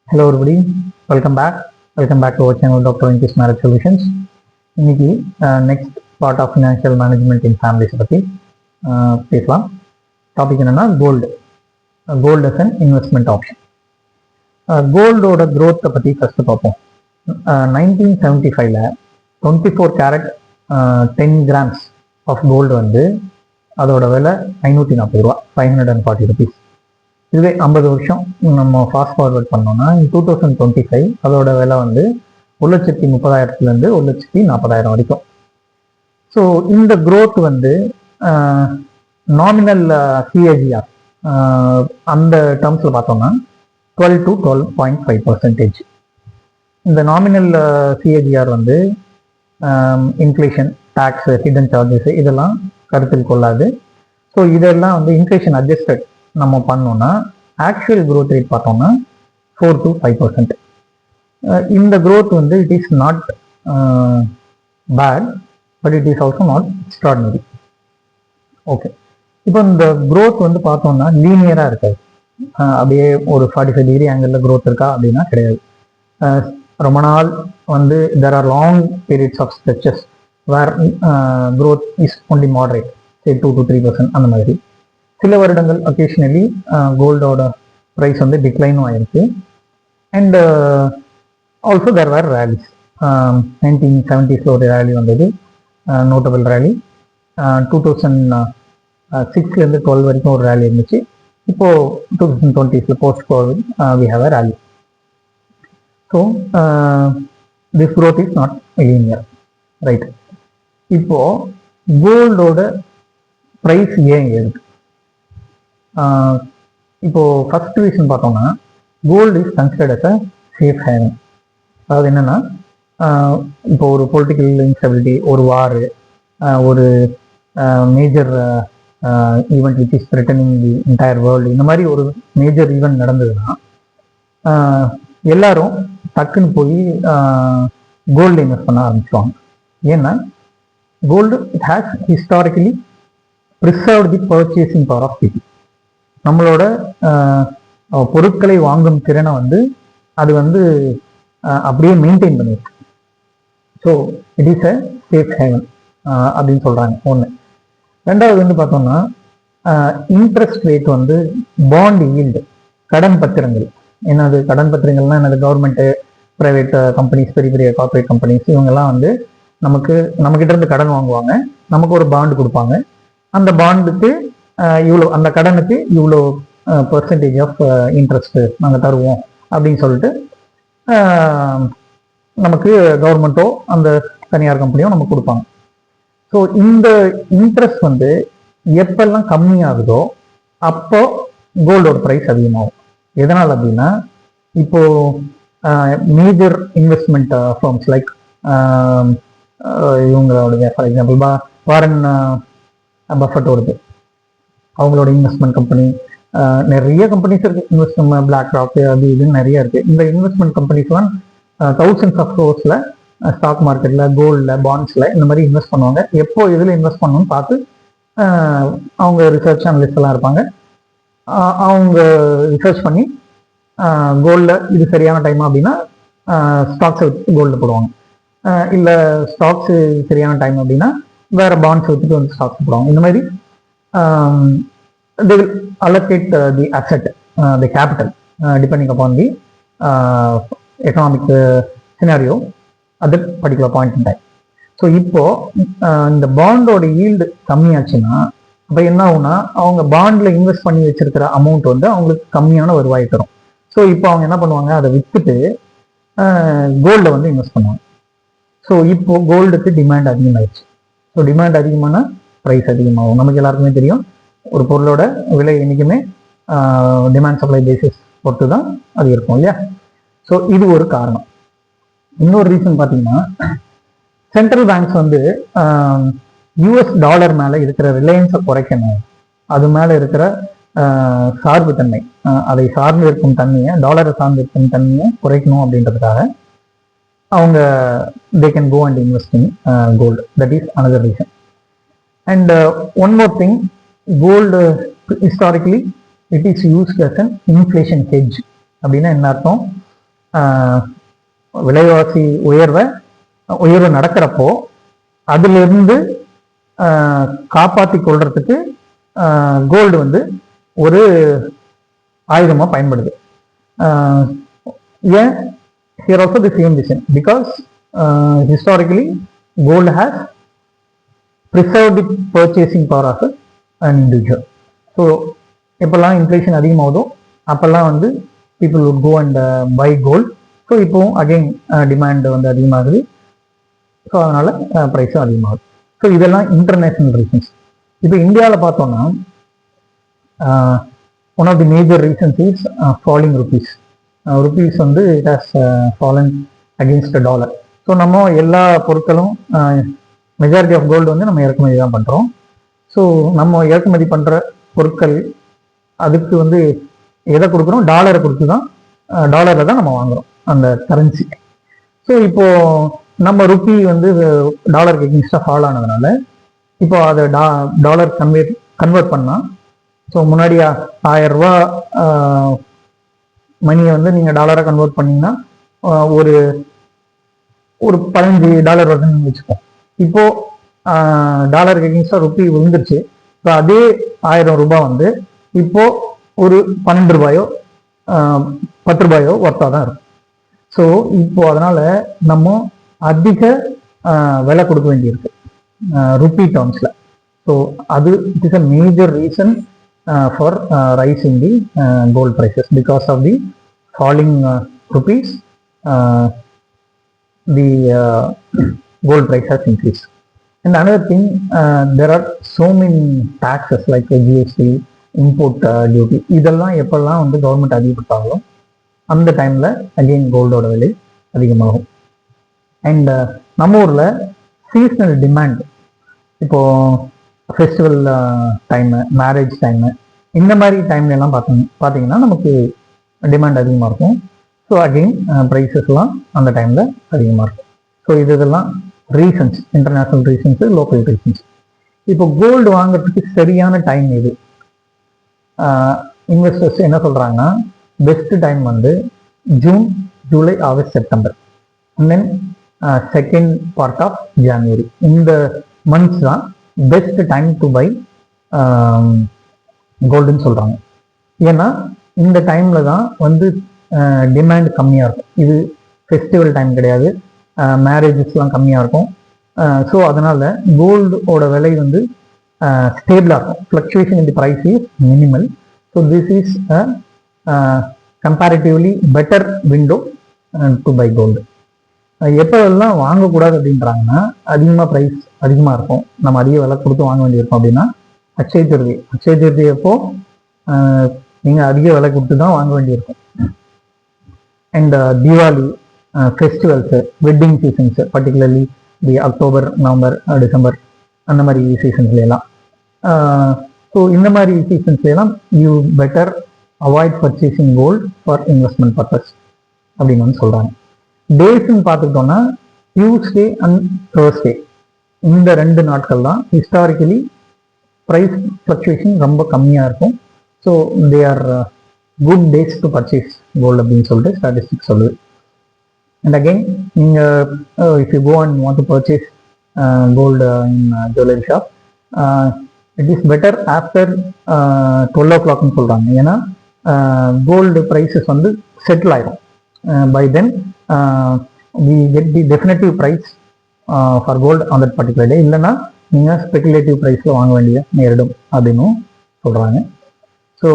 Hello everybody, welcome back to our channel Dr. Venkis Marriage Solutions. இன்னைக்கு next part of financial management in families பற்றி பேசலாம். Topic என்னன்னா gold as an investment option. கோல்டோட க்ரோத்தை பற்றி first பார்ப்போம். 1975ல 24 கேரட் 10 கிராம்ஸ் ஆஃப் கோல்டு வந்து அதோட விலை 540 ரூபா, 540 ருபீஸ். இதுவே 50 வருஷம் நம்ம ஃபாஸ்ட் ஃபார்வர்ட் பண்ணோம்னா 2025 அதோட விலை வந்து 1,30,000 1,40,000 வரைக்கும். ஸோ இந்த க்ரோத் வந்து நாமினல் சிஏஜிஆர் அந்த டேர்ம்ஸில் பார்த்தோம்னா 12 to 12.5%. இந்த நாமினல் சிஏஜிஆர் வந்து இன்ஃப்ளேஷன், டேக்ஸ், ஹிடன் சார்ஜஸ் இதெல்லாம் கருத்தில் கொள்ளாது. ஸோ இதெல்லாம் வந்து இன்ஃப்ளேஷன் அட்ஜஸ்டட் நம்ம பண்ணோம்னா ஆக்சுவல் க்ரோத் ரேட் பார்த்தோம்னா 4 to 5%. இந்த க்ரோத் வந்து it is not bad, but it is also not extraordinary. Okay, இப்போ இந்த க்ரோத் வந்து பார்த்தோம்னா லீனியராக இருக்காது. அப்படியே ஒரு 45 டிகிரி ஆங்கிளில் க்ரோத் இருக்கா அப்படின்னா கிடையாது. ரொம்ப நாள் வந்து there are long periods of stretches where growth is only moderate, 2 to 3% அந்த மாதிரி. சில வருடங்கள் ஒகேஷனலி கோல்டோட ப்ரைஸ் வந்து டிக்ளைனும் ஆயிருக்கு. And also there where ரேலிஸ். 1970s ஒரு ரேலி வந்தது, நோட்டபிள் ரேலி. 2006லேருந்து 12 வரைக்கும் ஒரு ரேலி இருந்துச்சு. இப்போது 2020s post covid we have a rally. So this growth is not linear, right? இப்போது கோல்டோட ப்ரைஸ் ஏன் ஏறுது? இப்போ ஃபர்ஸ்ட் ரீசன் பார்த்தோம்னா gold is considered as a safe haven. அதாவது என்னன்னா, இப்போ ஒரு பொலிட்டிக்கல் இன்ஸ்டபிலிட்டி, ஒரு வார், ஒரு major event which is threatening the entire world, இந்த மாதிரி ஒரு மேஜர் ஈவெண்ட் நடந்ததுன்னா எல்லாரும் டக்குன்னு போய் கோல்டு இன்வெஸ்ட் பண்ண ஆரம்பிச்சுவாங்க. ஏன்னா gold it has historically preserved the purchasing power of people. நம்மளோட பொருட்களை வாங்கும் திறனை வந்து அது வந்து அப்படியே மெயின்டைன் பண்ணியிருக்கு. So it is a safe heaven அப்படின்னு சொல்கிறாங்க. ஒன்று. ரெண்டாவது வந்து பார்த்தோம்னா இன்ட்ரெஸ்ட் ரேட் வந்து பாண்ட் ஈல்டு, கடன் பத்திரங்கள். என்னது கடன் பத்திரங்கள்லாம்? என்னது? கவர்மெண்ட்டு, ப்ரைவேட் கம்பெனிஸ், பெரிய பெரிய கார்பரேட் கம்பெனிஸ், இவங்கெல்லாம் வந்து நம்மக்கிட்ட இருந்து கடன் வாங்குவாங்க, நமக்கு ஒரு பாண்டு கொடுப்பாங்க. அந்த பாண்டுக்கு இவ்வளோ, அந்த கடனுக்கு இவ்வளோ பர்சன்டேஜ் ஆஃப் இன்ட்ரெஸ்ட் நாங்கள் தருவோம் அப்படின்னு சொல்லிட்டு நமக்கு கவர்மெண்ட்டோ அந்த தனியார் கம்பெனியோ நமக்கு கொடுப்பாங்க. ஸோ இந்த இன்ட்ரெஸ்ட் வந்து எப்பெல்லாம் கம்மியாகுதோ அப்போ கோல்டோட ப்ரைஸ் அதிகமாகும். எதனால் அப்படின்னா, இப்போ மேஜர் இன்வெஸ்ட்மெண்ட் ஃபார்ம்ஸ் லைக் இவங்களுடைய ஃபார் எக்ஸாம்பிள் வாரன் பஃபட் வருது, அவங்களோட இன்வெஸ்ட்மெண்ட் கம்பெனி, நிறைய கம்பெனிஸ் இருக்கு. இன்வெஸ்ட்மெண்ட் பிளாக் ராக் அது இதுன்னு நிறைய இருக்கு. இந்த இன்வெஸ்ட்மெண்ட் கம்பெனிஸ்லாம் தௌசண்ட்ஸ் ஆஃப் க்ரோர்ஸ்ல ஸ்டாக் மார்க்கெட்ல, கோல்டில், பாண்ட்ஸ்ல இந்த மாதிரி இன்வெஸ்ட் பண்ணுவாங்க. எப்போ இதில் இன்வெஸ்ட் பண்ணணும்னு பார்த்து அவங்க ரிசர்ச் அனலிஸ்ட் எல்லாம் இருப்பாங்க. அவங்க ரிசர்ச் பண்ணி கோல்டில் இது சரியான டைம் அப்படின்னா ஸ்டாக்ஸை வச்சு கோல்டில் போடுவாங்க. இல்லை ஸ்டாக்ஸ் சரியான டைம் அப்படின்னா வேற பாண்ட்ஸ் வச்சுட்டு வந்து ஸ்டாக்ஸ் போடுவாங்க. இந்த மாதிரி they will allocate the asset, the capital, depending upon the economic scenario at that particular point in time. So இப்போ இந்த பாண்டோட ஈல்டு கம்மியாச்சுன்னா அப்போ என்ன ஆகும்னா, அவங்க பாண்டில் இன்வெஸ்ட் பண்ணி வச்சிருக்கிற அமௌண்ட் வந்து அவங்களுக்கு கம்மியான வருவாய் தரும். ஸோ இப்போ அவங்க என்ன பண்ணுவாங்க, அதை விற்றுட்டு கோல்டில் வந்து இன்வெஸ்ட் பண்ணுவாங்க. ஸோ இப்போ கோல்டுக்கு டிமாண்ட் அதிகமாகிடுச்சு. ஸோ டிமாண்ட் அதிகமான ப்ரைஸ் அதிகமாகும். நமக்கு எல்லாருக்குமே தெரியும், ஒரு பொருளோட விலை என்றைக்குமே டிமாண்ட் சப்ளை பேசிஸ் பொறுத்து தான் அது இருக்கும் இல்லையா? ஸோ இது ஒரு காரணம். இன்னொரு ரீசன் பார்த்தீங்கன்னா, சென்ட்ரல் பேங்க்ஸ் வந்து யூஎஸ் டாலர் மேலே இருக்கிற ரிலையன்ஸை குறைக்கணும், அது மேலே இருக்கிற சார்பு தன்மை, அதை சார்ந்து இருக்கும் தன்மையை, டாலரை சார்ந்து இருக்கும் தன்மையை குறைக்கணும் அப்படின்றதுக்காக அவங்க they can go and invest in gold. That is another reason. And one more thing, gold historically it is used as an inflation hedge. அப்படின்னா என்ன அர்த்தம்? விலைவாசி உயர்வு நடக்கிறப்போ அதிலிருந்து காப்பாற்றி கொள்றதுக்கு கோல்டு வந்து ஒரு ஆயுதமாக பயன்படுது. ஏன் here also the same reason, because historically gold has preserved the purchasing power of an individual. So எப்பெல்லாம் இன்ஃப்ளேஷன் அதிகமாகுதோ அப்போல்லாம் வந்து people would go and buy gold. So இப்போவும் அகெயின் டிமாண்ட் வந்து அதிகமாகுது. ஸோ அதனால ப்ரைஸும் அதிகமாகுது. ஸோ இதெல்லாம் இன்டர்நேஷ்னல் ரீசன்ஸ். இப்போ இந்தியாவில் பார்த்தோம்னா one of the major reasons is falling rupees. Rupees வந்து it has fallen against dollar. So நம்ம எல்லா பொருட்களும் மெஜாரிட்டி ஆஃப் கோல்டு வந்து நம்ம இறக்குமதி தான் பண்ணுறோம். ஸோ நம்ம இறக்குமதி பண்ணுற பொருட்கள் அதுக்கு வந்து எதை கொடுக்குறோம், டாலரை கொடுத்து தான், டாலரில் தான் நம்ம வாங்குகிறோம் அந்த கரன்சி. ஸோ இப்போது நம்ம ருப்பி வந்து டாலருக்கு எகெயின்ஸ்டாக ஃபால் ஆனதுனால இப்போ அதை டாலர் கன்வெர்ட் பண்ணால், ஸோ முன்னாடி 1000 ரூபா மணியை வந்து நீங்கள் டாலராக கன்வெர்ட் பண்ணிங்கன்னா ஒரு $15 வருதுன்னு வச்சுப்போம். இப்போது டாலருக்கு எகெயின்ஸ்டாக ருப்பி விழுந்துருச்சு. ஸோ அதே 1000 ரூபாய் வந்து இப்போது ஒரு 12 ரூபாயோ 10 ரூபாயோ ஒர்த்தாக தான் இருக்கும். ஸோ இப்போது அதனால் நம்ம அதிக விலை கொடுக்க வேண்டியிருக்கு ருப்பி டேர்ம்ஸில். ஸோ அது it is a major reason for rise in the gold prices. Because of the falling rupees, the gold price has increased. And another thing, there are so many taxes like GST, import duty. இதெல்லாம் எப்பெல்லாம் வந்து government அதிகப்படுத்தாங்களோ அந்த டைமில் again கோல்டோட விலை அதிகமாகும். And நம்ம ஊரில் seasonal demand, இப்போது ஃபெஸ்டிவல் டைமு, மேரேஜ் டைமு, இந்த மாதிரி டைம்லலாம் பார்த்தீங்கன்னா நமக்கு டிமாண்ட் அதிகமாக இருக்கும். ஸோ அகெயின் ப்ரைஸஸ்லாம் அந்த டைமில் அதிகமாக இருக்கும். ஸோ இதெல்லாம் reasons, international reasons, local reasons. இப்போ கோல்டு வாங்குறதுக்கு சரியான டைம் இது. இன்வெஸ்டர்ஸ் என்ன சொல்கிறாங்கன்னா, பெஸ்ட் டைம் வந்து June, July, August, September, and then second part of January. இந்த மந்த்ஸ் தான் பெஸ்ட் டைம் டு பை கோல்டுன்னு சொல்கிறாங்க. ஏன்னா இந்த டைமில் தான் வந்து டிமாண்ட் கம்மியாக இருக்கும். இது ஃபெஸ்டிவல் டைம் கிடையாது, மேரேஜஸ்லாம் கம்மியாக இருக்கும். ஸோ அதனால் கோல்டோட விலை வந்து ஸ்டேபிளாக இருக்கும். Fluctuation in the price is minimal. So this is comparatively better window to buy gold. எப்போல்லாம் வாங்கக்கூடாது அப்படின்றாங்கன்னா, அதிகமாக ப்ரைஸ் அதிகமாக இருக்கும், நம்ம அதிக விலை கொடுத்து வாங்க வேண்டியிருக்கும். அப்படின்னா அக்ஷய திருதி அப்போ நீங்கள் அதிக விலை கொடுத்து தான் வாங்க வேண்டியிருக்கும். And Deepavali, festivals, wedding seasons, particularly the October, November, December, அந்த மாதிரி சீசன்ஸ்லாம். ஸோ இந்த மாதிரி சீசன்ஸ்லாம் you better avoid purchasing gold for investment purpose அப்படின்னு வந்து சொல்கிறாங்க. டேஸ்ன்னு பார்த்துக்கிட்டோன்னா டியூஸ்டே அண்ட் தேர்ஸ்டே, இந்த 2 நாட்கள் தான் ஹிஸ்டாரிக்கலி ப்ரைஸ் ஃப்ளக்சுவேஷன் ரொம்ப கம்மியாக இருக்கும். So they are good days to purchase gold அப்படின்னு சொல்லிட்டு ஸ்டாட்டிஸ்டிக்ஸ் சொல்லுது. அண்ட் அகெயின் நீங்கள் if you go and want to purchase gold in jewellery shop, it is better after 12 o'clockனு சொல்கிறாங்க. ஏன்னா கோல்டு ப்ரைஸஸ் வந்து செட்டில் ஆகிடும். By then we get the definitive price for gold on that particular day. இல்லைன்னா நீங்கள் speculative ப்ரைஸில் வாங்க வேண்டிய நேரிடும் அப்படின்னும் சொல்கிறாங்க. ஸோ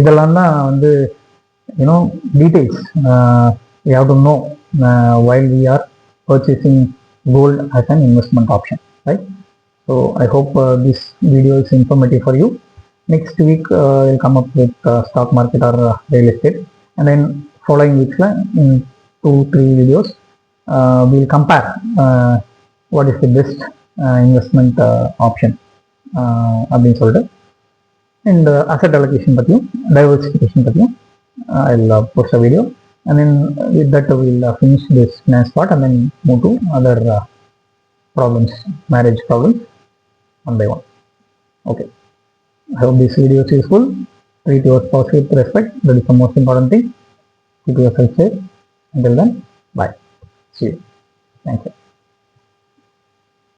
இதெல்லாம் தான் வந்து you know details you have to know while we are purchasing gold as an investment option, right? So I hope this video is informative for you. Next week we'll come up with stock market or real estate, and then following weeks in 2-3 videos we'll compare what is the best investment option அப்படின்னு சொல்லிட்டு, and asset allocation பற்றியும் diversification பற்றியும் I'll post a video, and then with that we'll finish this finance part and then move to other problems, marriage problems, one by one. Okay, I hope this video is useful. Treat your spouse with respect, that is the most important thing. Keep yourself safe. Until then, bye. See you. Thank you.